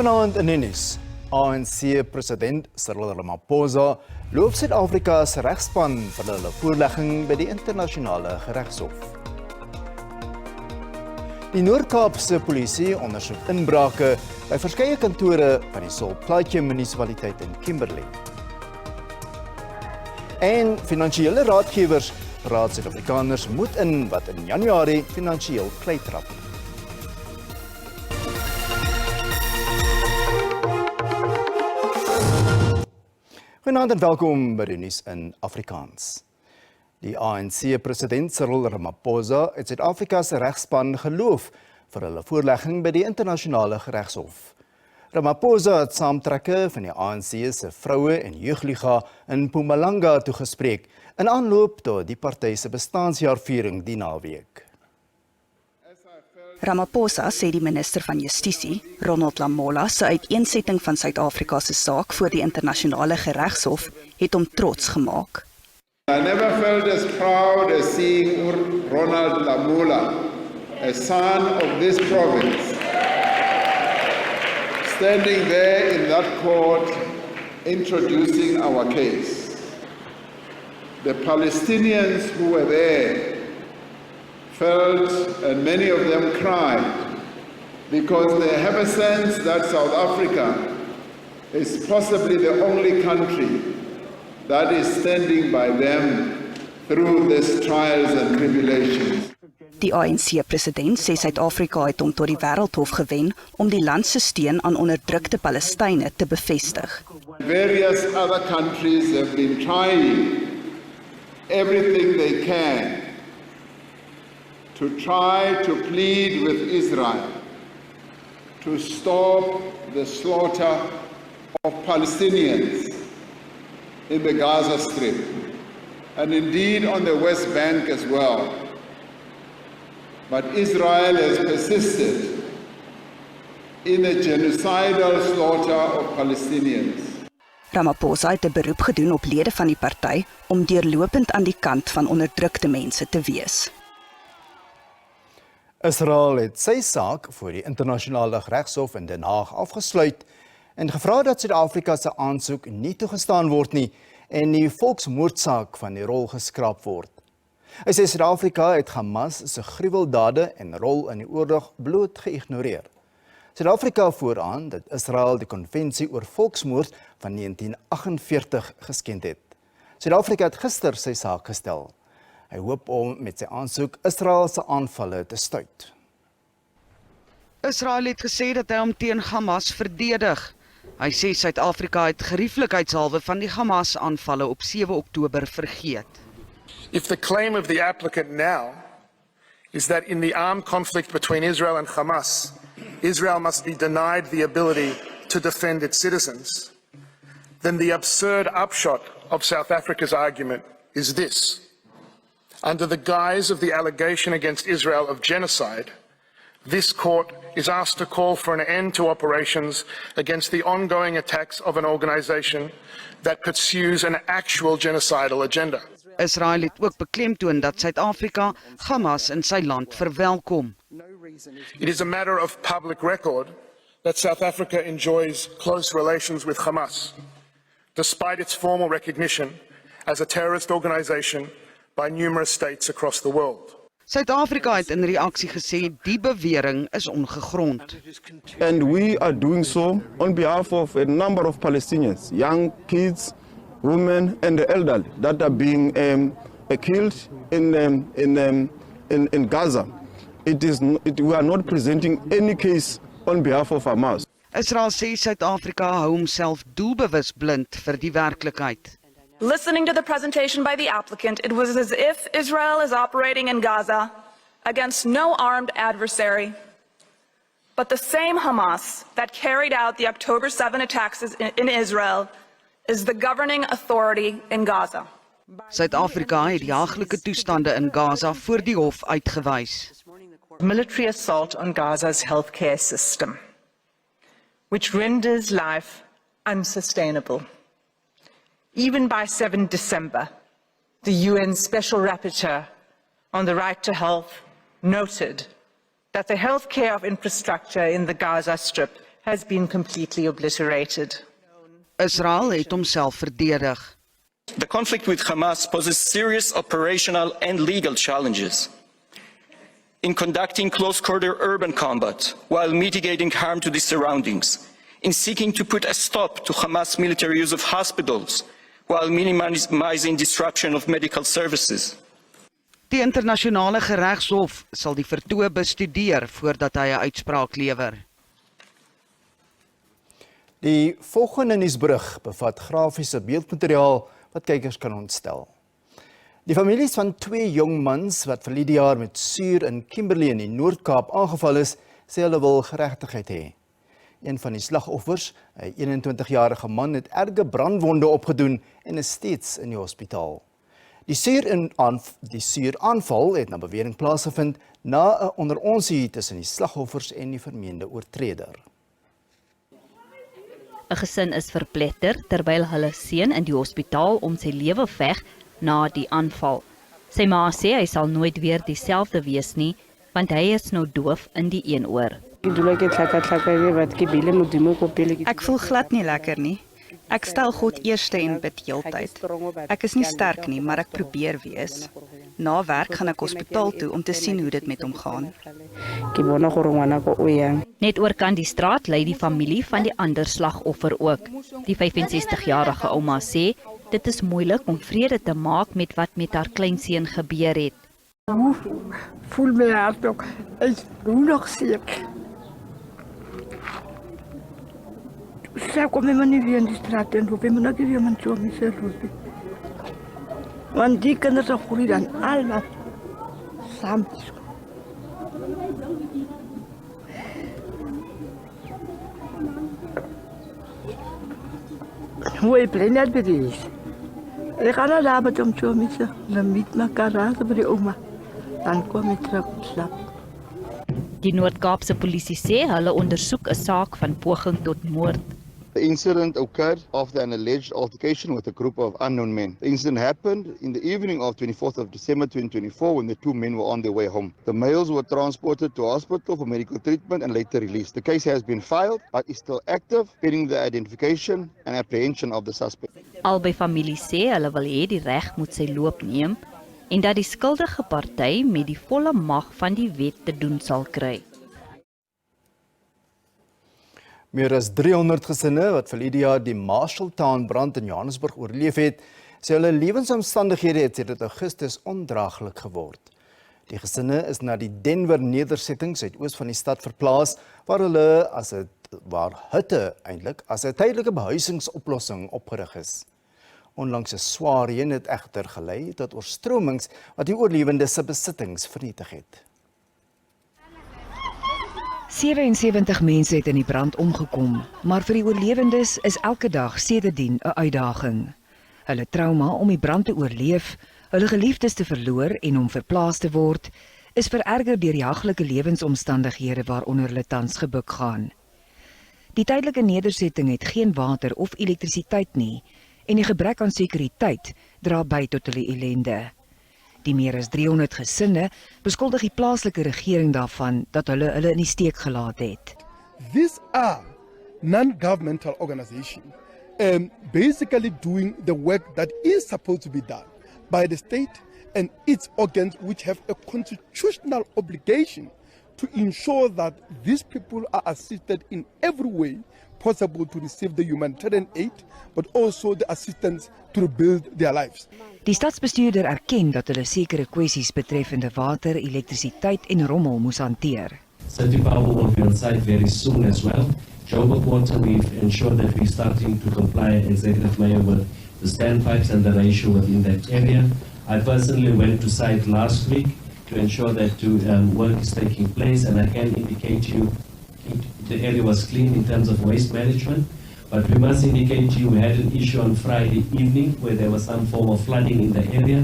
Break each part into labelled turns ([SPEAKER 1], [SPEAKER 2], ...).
[SPEAKER 1] Vanaand in die nuus. ANC-president Cyril Ramaphosa loof Suid-Afrika se regspan vir hulle voorlegging by die internasionale regshof. Die Noord-Kaapse polisie ondersoek inbrake by verskeie kantore van die Solplaatjie munisipaliteit in Kimberley. En finansiële raadgewers raad Suid-Afrikaners moed in wat in Januarie finansiëel kleitrap. Goeienaand en welkom by die nuus in Afrikaans. Die ANC-president Cyril Ramaphosa het Suid-Afrika se regspan geloof vir hulle voorlegging by die internasionale regshof. Ramaphosa het saamtrekke van die ANC se vroue- en jeugliga in Mpumalanga toegespreek in aanloop tot die party se bestaanjaarviering die naweek.
[SPEAKER 2] Ramaphosa sê die minister van Justisie, Ronald Lamola, se uiteensetting van Suid-Afrika se saak voor die internasionale regshof het hom trots gemaak.
[SPEAKER 3] I never felt as proud as seeing Ronald Lamola, a son of this province, standing there in that court introducing our case. The Palestinians who were there felt, and many of them cried, because they have a sense that South Africa is possibly the only country that is standing by them through these trials and tribulations.
[SPEAKER 2] Die ANC-president sê Suid-Afrika het hom tot die Wêreldhof gewen om die land se steun aan onderdrukte Palestynë te bevestig.
[SPEAKER 3] Various other countries have been trying everything they can to try to plead with Israel to stop the slaughter of Palestinians in the Gaza Strip, and indeed on the West Bank as well. But Israel has persisted in the genocidal slaughter of Palestinians.
[SPEAKER 2] Ramaphosa het 'n beroep gedoen op lede van die party om deurlopend aan die kant van onderdrukte mense te wees.
[SPEAKER 1] Israel het sy saak voor die internasionale regshof in Den Haag afgesluit en gevra dat Suid-Afrika se aansoek nie toegestaan word nie en die volksmoordsaak van die rol geskraap word. Hy sê Suid-Afrika het Hamas se gruweldade en rol in die oorlog bloot geïgnoreer. Suid-Afrika vooraan dat Israel die konvensie oor volksmoord van 1948 geskend het. Suid-Afrika het gister sy saak gestel. Hy hoop om met sy aansoek Israel se aanvalle te stuit.
[SPEAKER 4] Israel het gesê dat hy hom teen Hamas verdedig. Hy sê Suid-Afrika het gerieflikheidshalwe van die Hamas aanvalle op 7 Oktober vergeet.
[SPEAKER 5] If the claim of the applicant now is that in the armed conflict between Israel and Hamas, Israel must be denied the ability to defend its citizens, then the absurd upshot of South Africa's argument is this. Under the guise of the allegation against Israel of genocide, this court is asked to call for an end to operations against the ongoing attacks of an organization that pursues an actual genocidal agenda.
[SPEAKER 4] Israel het ook beklemtoon dat Suid-Afrika Hamas in sy land verwelkom.
[SPEAKER 5] It is a matter of public record that South Africa enjoys close relations with Hamas, despite its formal recognition as a terrorist organization by numerous states across the world.
[SPEAKER 4] Suid-Afrika het in reaksie gesê die bewering is ongegrond.
[SPEAKER 6] And we are doing so on behalf of a number of Palestinians, young kids, women and the elderly that are being killed in Gaza. We are not presenting any case on behalf of Hamas.
[SPEAKER 4] Israel sê Suid-Afrika hou homself doelbewus blind vir die werklikheid.
[SPEAKER 7] Listening to the presentation by the applicant, it was as if Israel is operating in Gaza against no armed adversary, but the same Hamas that carried out the October 7 attacks in Israel is the governing authority in Gaza.
[SPEAKER 4] Suid-Afrika het jaaglike toestande in Gaza voor die hof uitgewys.
[SPEAKER 8] Military assault on Gaza's healthcare system, which renders life unsustainable. Even by 7 December, the UN Special Rapporteur on the right to health noted that the healthcare infrastructure in the Gaza Strip has been completely obliterated.
[SPEAKER 4] Israel het homself verdedig.
[SPEAKER 9] The conflict with Hamas poses serious operational and legal challenges in conducting close-quarter urban combat while mitigating harm to the surroundings, in seeking to put a stop to Hamas military use of hospitals while minimizing disruption of medical services.
[SPEAKER 4] Die internasionale geregshof sal die vertoë bestudeer voordat hy 'n uitspraak lewer.
[SPEAKER 1] Die volgende nuusberig bevat grafiese beeldmateriaal wat kykers kan ontstel. Die families van 2 jong mans wat verlede jaar met suur in Kimberley in die Noord-Kaap aangeval is, sê hulle wil geregtigheid hê. Een van die slagoffers, 'n 21-jarige man, het erge brandwonde opgedoen en is steeds in die hospitaal. Die suuraanval het na bewering plaasgevind na 'n onderonsie tussen die slagoffers en die vermeende oortreder.
[SPEAKER 10] 'n Gesin is verpletter terwyl hulle seun in die hospitaal om sy lewe veg na die aanval. Sy ma sê hy sal nooit weer dieselfde wees nie, want hy is nou doof in die een oor.
[SPEAKER 2] Ek voel glad nie lekker nie. Ek stel God eerste en bid heeltyd. Ek is nie sterk nie, maar ek probeer wees. Na werk gaan ek hospitaal toe om te sien hoe dit met hom gaan.
[SPEAKER 10] Net oor kant die straat lê die familie van die ander slagoffer ook. Die 65-jarige ouma sê dit is moeilik om vrede te maak met wat met haar kleinseun gebeur het.
[SPEAKER 11] Voel my hart ook. Ek doe nog siek. Sê kom my nie weer in die straat en hoop my nog weer man so myself. Want die kinders groei dan almal saam. Hoe ik blij net bij deze. Ik ga naar daar met hem zo missen. Dan met elkaar raken bij de oma. Dan kom ik terug op slaap.
[SPEAKER 10] Die Noord-Kaapse polisie sê hulle ondersoek 'n saak van poging tot moord.
[SPEAKER 12] The incident occurred after an alleged altercation with a group of unknown men. The incident happened in the evening of 24th of December 2024 when the 2 men were on their way home. The males were transported to hospital for medical treatment and later released. The case has been filed but is still active, pending the identification and apprehension of the suspect.
[SPEAKER 10] Albei familie sê hulle wil hê die reg moet sy loop neem en dat die skuldige party met die volle mag van die wet te doen sal kry.
[SPEAKER 1] Meer as 300 gesinne wat verlede jaar die Marshalltown brand in Johannesburg oorleef het, sê hulle lewensomstandighede het sedert Augustus ondraaglik geword. Die gesinne is na die Denver nedersetting suidoos van die stad verplaas, waar hutte eintlik as 'n tydelike behuisingsoplossing opgerig is. Onlangs 'n swaar reën het egter gelei tot oorstromings wat die oorlewendes se besittings vernietig het.
[SPEAKER 13] 77 mense het in die brand omgekom, maar vir die oorlewendes is elke dag sedertdien 'n uitdaging. Hulle trauma om die brand te oorleef, hulle geliefdes te verloor en om verplaas te word, is vererger deur die haglike lewensomstandighede waaronder hulle tans gebuk gaan. Die tydelike nedersetting het geen water of elektrisiteit nie en die gebrek aan sekuriteit dra by tot hulle ellende. Die meer as 300 gesinne beskuldig die plaaslike regering daarvan dat hulle in die steek gelaat het.
[SPEAKER 14] These are non-governmental organizations basically doing the work that is supposed to be done by the state and its organs which have a constitutional obligation to ensure that these people are assisted in every way possible to receive the humanitarian aid, but also the assistance to rebuild their lives.
[SPEAKER 13] Die stadsbestuurder erken dat hulle sekere kwessies betreffende water, elektrisiteit en rommel moes hanteer.
[SPEAKER 15] City Power will be on site very soon as well. Joburg Water, we've ensured that we're starting to comply, Executive Mayor, with the standpipes and the ratio within that area. I personally went to site last week to ensure that work is taking place, and I can indicate to you the area was clean in terms of waste management. But we must indicate to you we had an issue on Friday evening where there was some form of flooding in the area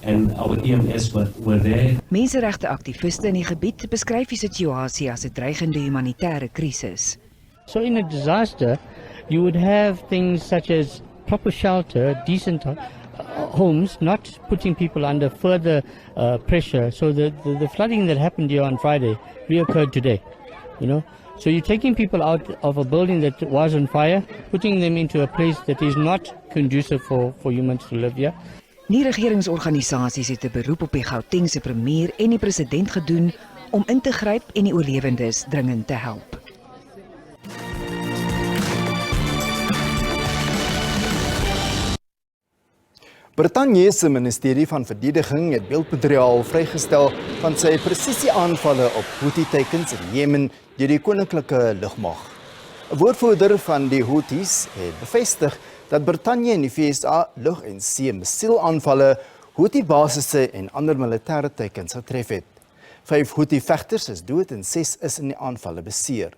[SPEAKER 15] and our EMS were there.
[SPEAKER 13] Menseregte-aktiviste in die gebied beskryf die situasie as 'n dreigende humanitêre krisis.
[SPEAKER 16] So in a disaster, you would have things such as proper shelter, decent homes, not putting people under further pressure. So the flooding that happened here on Friday reoccurred today. So you're taking people out of a building that was on fire, putting them into a place that is not conducive for humans to live here.
[SPEAKER 13] Nie-regeringsorganisasies het 'n beroep op die Gautengse premier en die president gedoen om in te gryp en die oorlewendes dringend te help.
[SPEAKER 1] Brittanje se ministerie van verdediging het beeldmateriaal vrygestel van sy presisieaanvalle op Houthi-teikens in Jemen deur die koninklike lugmag. 'n Woordvoerder van die Houthis het bevestig dat Brittanje en die VSA lug- en see-missielaanvalle Houthi-basisse en ander militêre teikens getref het. 5 Houthi-vegters is dood en 6 is in die aanvalle beseer.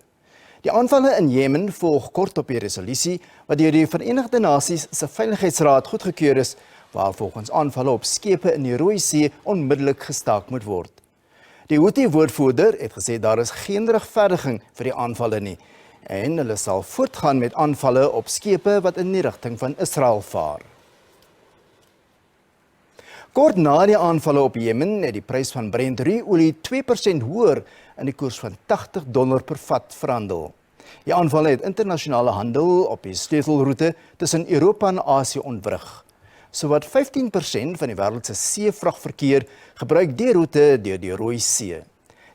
[SPEAKER 1] Die aanvalle in Jemen volg kort op die resolusie wat deur die Verenigde Nasies se Veiligheidsraad goedgekeur is, waar volgens aanvalle op skepe in die Rooi See onmiddellik gestaak moet word. Die Houthi-woordvoerder het gesê daar is geen regverdiging vir die aanvalle nie en hulle sal voortgaan met aanvalle op skepe wat in die rigting van Israel vaar. Kort na die aanvalle op Jemen het die prys van Brent-olie 2% hoër in die koers van $80 per vat verhandel. Die aanvalle het internasionale handel op die sleutelroete tussen Europa en Asië ontwrig. Sowat 15% van die wêreld se seevragverkeer gebruik die roete deur die Rooi See.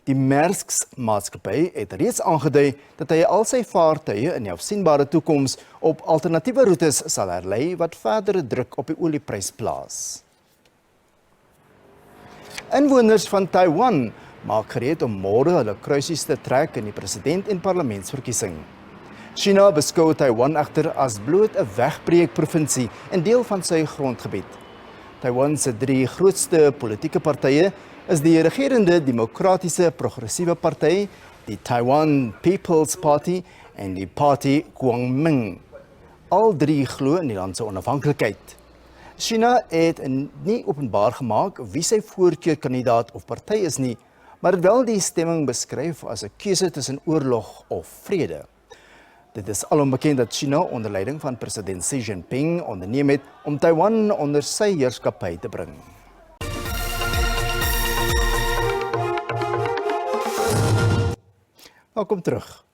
[SPEAKER 1] Die Maersk-maatskappy het reeds aangedui dat hy al sy vaartuie in die afsienbare toekoms op alternatiewe roetes sal herlei wat verdere druk op die olieprys plaas. Inwoners van Taiwan maak gereed om môre hulle kruisies te trek in die president- en parlementsverkiesing. China beskou Taiwan egter as bloot 'n wegbreekprovinsie en deel van sy grondgebied. Taiwan se 3 grootste politieke partye is die regerende Demokratiese Progressiewe Party, die Taiwan People's Party en die Party Kuomintang. Al 3 glo in die land se onafhanklikheid. China het nie openbaar gemaak wie sy voorkeurkandidaat of party is nie, maar het wel die stemming beskryf as 'n keuse tussen oorlog of vrede. Dit is alom bekend dat China onder leiding van president Xi Jinping onderneem het om Taiwan onder sy heerskappy te bring. Welkom terug.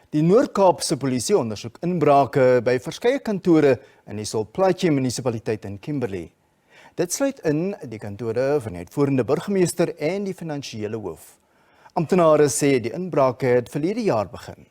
[SPEAKER 1] Die Noord-Kaapse polisie ondersoek inbrake by verskeie kantore in die Solplaatje munisipaliteit in Kimberley. Dit sluit in die kantore van die uitvoerende burgemeester en die finansiële hoof. Amptenare sê die inbrake het verlede jaar begin.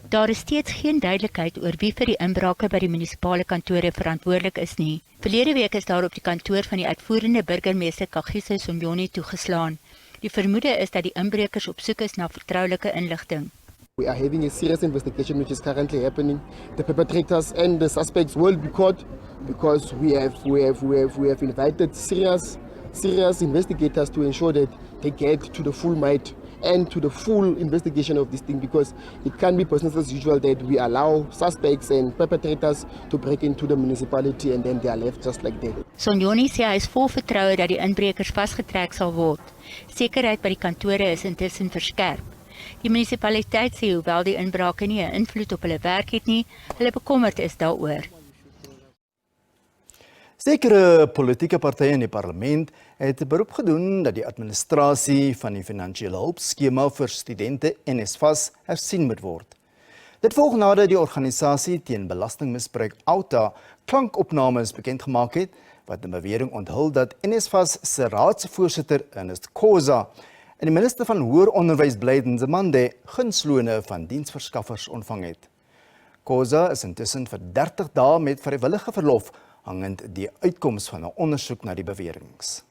[SPEAKER 17] Daar is steeds geen duidelikheid oor wie vir die inbrake by die munisipale kantore verantwoordelik is nie. Verlede week is daar op die kantoor van die uitvoerende burgemeester Kagiso Sonjoni toegeslaan. Die vermoede is dat die inbrekers op soek is na vertroulike inligting.
[SPEAKER 18] We are having a serious investigation which is currently happening. The perpetrators and the suspects will be caught because we have invited serious investigators to ensure that they get to the full might and to the full investigation of this thing, because it can't be business as usual that we allow suspects and perpetrators to break into the municipality and then they are left just like that.
[SPEAKER 17] Sonjoni sê hy is vol vertroue dat die inbrekers vasgetrek sal word. Sekerheid by die kantore is intussen verskerp. Die munisipaliteit sê hoewel die inbrake nie 'n invloed op hulle werk het nie, hulle bekommerd is daaroor.
[SPEAKER 1] Sekere politieke partye in die parlement het 'n beroep gedoen dat die administrasie van die finansiële hulpskema vir studente NSFAS hersien moet word. Dit volg nadat die organisasie teen belastingmisbruik OUTA klankopnames bekend gemaak het wat 'n bewering onthul dat NSFAS se raadsvoorsitter Ernest Khoza en die minister van hoër onderwys Blyden Nzimande gunslone van diensverskaffers ontvang het. Khoza is intussen vir 30 dae met vrywillige verlof hangend die uitkoms van 'n ondersoek na die beweringe.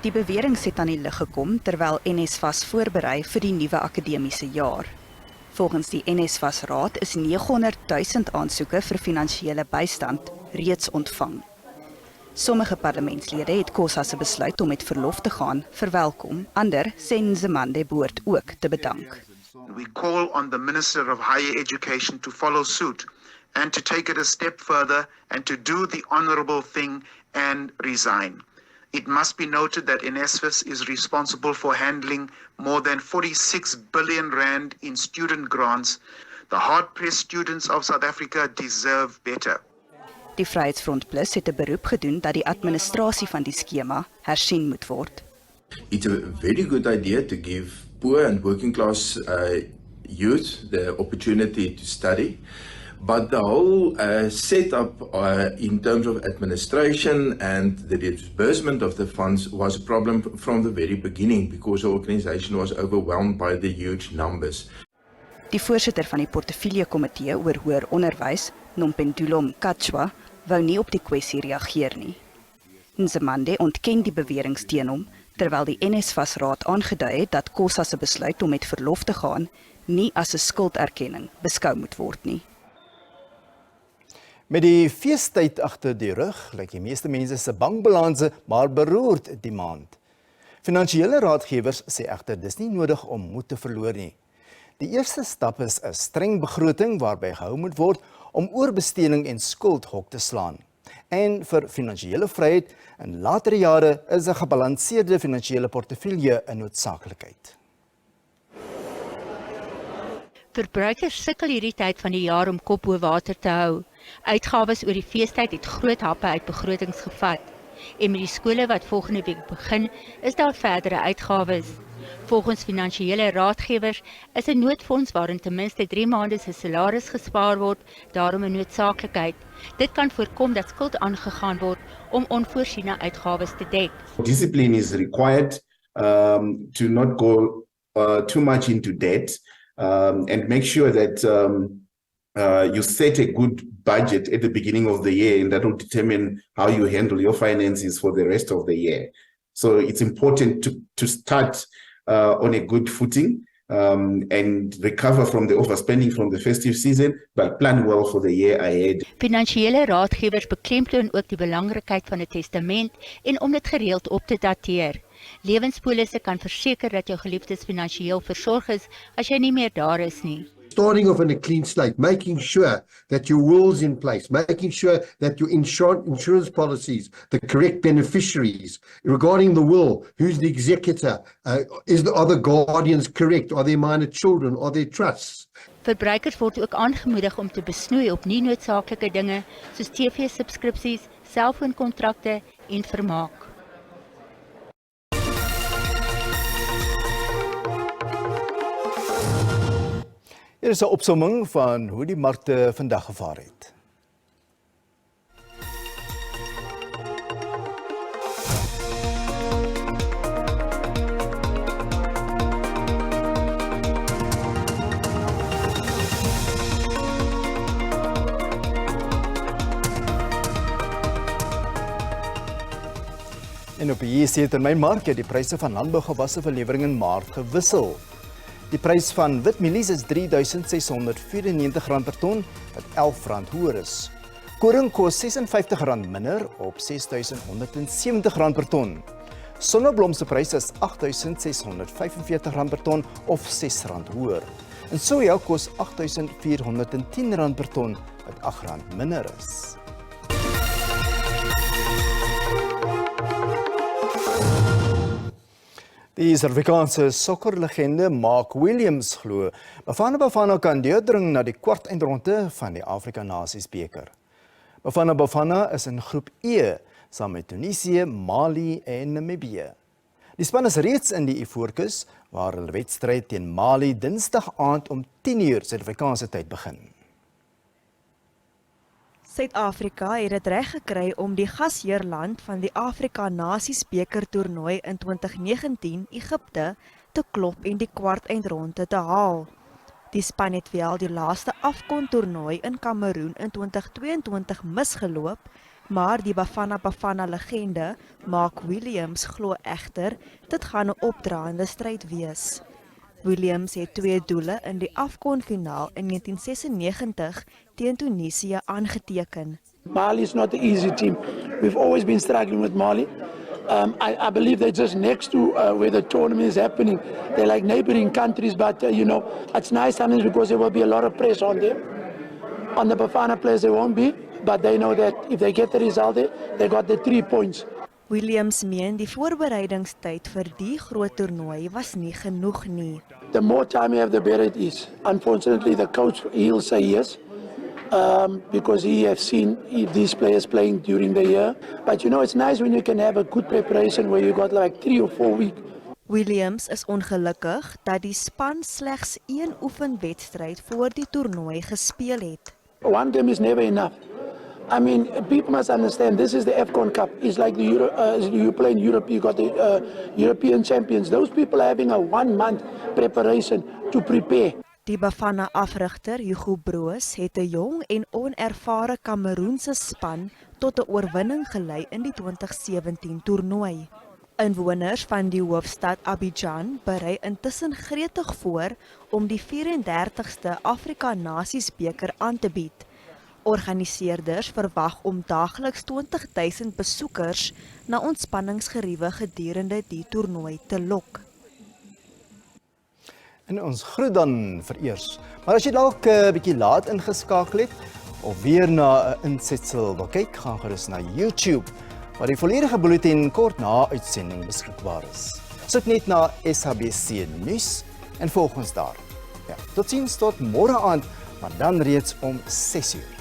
[SPEAKER 2] Die beweringe het aan die lig gekom terwyl NSFAS voorberei vir die nuwe akademiese jaar. Volgens die NSFAS Raad is 900 000 aansoeke vir finansiële bystand reeds ontvang. Sommige parlementslede het Khoza se besluit om met verlof te gaan verwelkom, ander sê Nzimande behoort ook te bedank.
[SPEAKER 19] We call on the Minister of Higher Education to follow suit and to take it a step further and to do the honourable thing and resign. It must be noted that NSFAS is responsible for handling more than 46 billion rand in student grants. The hard-pressed students of South Africa deserve better.
[SPEAKER 2] Die Vryheidsfront Plus het 'n beroep gedoen dat die administrasie van die skema hersien moet word.
[SPEAKER 20] It's a very good idea to give poor and working class youth the opportunity to study. But the whole setup in terms of administration and the disbursement of the funds was a problem from the very beginning because the organisation was overwhelmed by the huge numbers.
[SPEAKER 2] Die voorsitter van die portefeuljekomitee oor hoër onderwys, Nompendulo Mkatshwa, wou nie op die kwessie reageer nie. Nzimande ontken die beweringe teen hom, terwyl die NSFAS-raad aangedui het dat Khosa se besluit om met verlof te gaan nie as 'n skulderkenning beskou moet word nie.
[SPEAKER 1] Met die feestyd agter die rug, lyk die meeste mense se bankbalanse maar beroerd die maand. Finansiële raadgewers sê egter dis nie nodig om moed te verloor nie. Die eerste stap is 'n streng begroting waarby gehou moet word om oorbesteding en skuld hok te slaan. En vir finansiële vryheid in latere jare is 'n gebalanseerde finansiële portefeulje 'n noodsaaklikheid.
[SPEAKER 17] Verbruikers sukkel hierdie tyd van die jaar om kop bo water te hou. Uitgawes oor die feestyd het groot happe uit begrotings gevat. En met die skole wat volgende week begin, is daar verdere uitgawes. Volgens finansiële raadgewers is 'n noodfonds waarin ten minste 3 maande se salaris gespaar word, daarom 'n noodsaaklikheid. Dit kan voorkom dat skuld aangegaan word om onvoorsiene uitgawes te dek.
[SPEAKER 21] Discipline is required to not go too much into debt and make sure that you set a good budget at the beginning of the year, and that will determine how you handle your finances for the rest of the year. So it's important to start on a good footing and recover from the overspending from the festive season, but plan well for the year ahead.
[SPEAKER 17] Finansiële raadgewers beklemtoon ook die belangrikheid van 'n testament en om dit gereeld op te dateer. Lewenspolisse kan verseker dat jou geliefdes finansiëel versorg is as jy nie meer daar is nie.
[SPEAKER 22] Starting off on a clean slate, making sure that your will's in place, making sure that your insurance policies, the correct beneficiaries, regarding the will, who's the executor, are the guardians correct, are there minor children, are there trusts?
[SPEAKER 17] Verbruikers word ook aangemoedig om te besnoei op nie noodsaaklike dinge soos TV-subskripsies, selfoonkontrakte en vermaak.
[SPEAKER 1] Hier is 'n opsomming van hoe die markte vandag gevaar het. En op die JC-termynmark het die pryse van landbougewasse vir lewering in Maart gewissel. Die prys van witmielies is R3.694 per ton, wat R11 hoër is. Koring kos R56 minder op R6.170 per ton. Sonneblom se prys is R8.645 per ton of R6 hoër. En soja kos R8.410 per ton, wat R8 minder is. Die Afrikaanse sokkerlegende Mark Williams glo, Bafana kan deurdring na die kwartfinale van die Afrikaans Nuus beker. Bafana is in groep E saam met Tunesië, Mali en Namibië. Die span is reeds in die Ivoorkus waar hulle wedstryd teen Mali Dinsdag aand om 10:00 Suid-Afrikaanse tyd begin.
[SPEAKER 23] Suid-Afrika het dit reg gekry om die gasheerland van die Afrikaans Nuus beker toernooi in 2019 Egipte te klop en die kwartfinale te haal. Die span het wel die laaste AFCON toernooi in Kameroen in 2022 misgeloop, maar die Bafana legende Mark Williams glo egter dit gaan 'n opdraande stryd wees. Williams het 2 doele in die AFCON finaal in 1996 teen Tunesië aangeteken.
[SPEAKER 24] Mali is not an easy team. We've always been struggling with Mali. I believe they're just next to where the tournament is happening. They're like neighboring countries, but it's nice sometimes because there will be a lot of pressure on them. On the Bafana players there won't be, but they know that if they get the result there, they got the 3 points.
[SPEAKER 23] Williams meen die voorbereidingstyd vir die groot toernooi was nie genoeg nie.
[SPEAKER 24] The more time you have, the better it is. Unfortunately, the coach, he'll say yes, because he has seen these players playing during the year. But it's nice when you can have a good preparation where you got like 3 or 4 weeks.
[SPEAKER 23] Williams is ongelukkig dat die span slegs 1 oefenwedstryd voor die toernooi gespeel het.
[SPEAKER 24] One game is never enough. I mean, people must understand this is the AFCON Cup. It's like you play in Europe, you got the European champions. Those people are having a 1 month preparation to prepare.
[SPEAKER 23] Die Bafana afrigter Hugo Broos het 'n jong en onervare Kameroense span tot 'n oorwinning gelei in die 2017 toernooi. Inwoners van die hoofstad Abidjan berei intussen gretig voor om die 34ste Afrika Nasiesbeker aan te bied. Organiseerders verwag om daagliks 20,000 besoekers na ontspanningsgeriewe gedurende die toernooi te lok.
[SPEAKER 1] En ons groet dan vereers. Maar as jy dalk 'n bietjie laat ingeskakel het of weer na 'n insetsel wil kyk, gaan gerus na YouTube, waar die volledige bulletin kort na uitsending beskikbaar is. Soek net na SABC Nuus en volg ons daar. Ja, totsiens tot môre aand, maar dan reeds om 6 uur.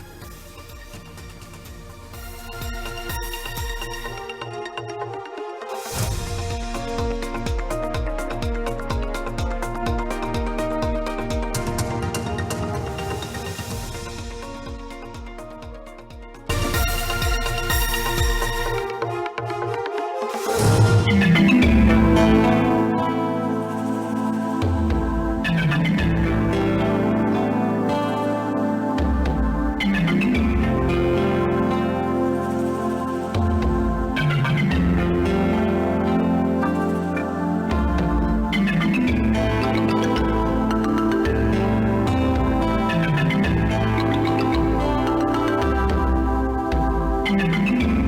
[SPEAKER 3] Thank you.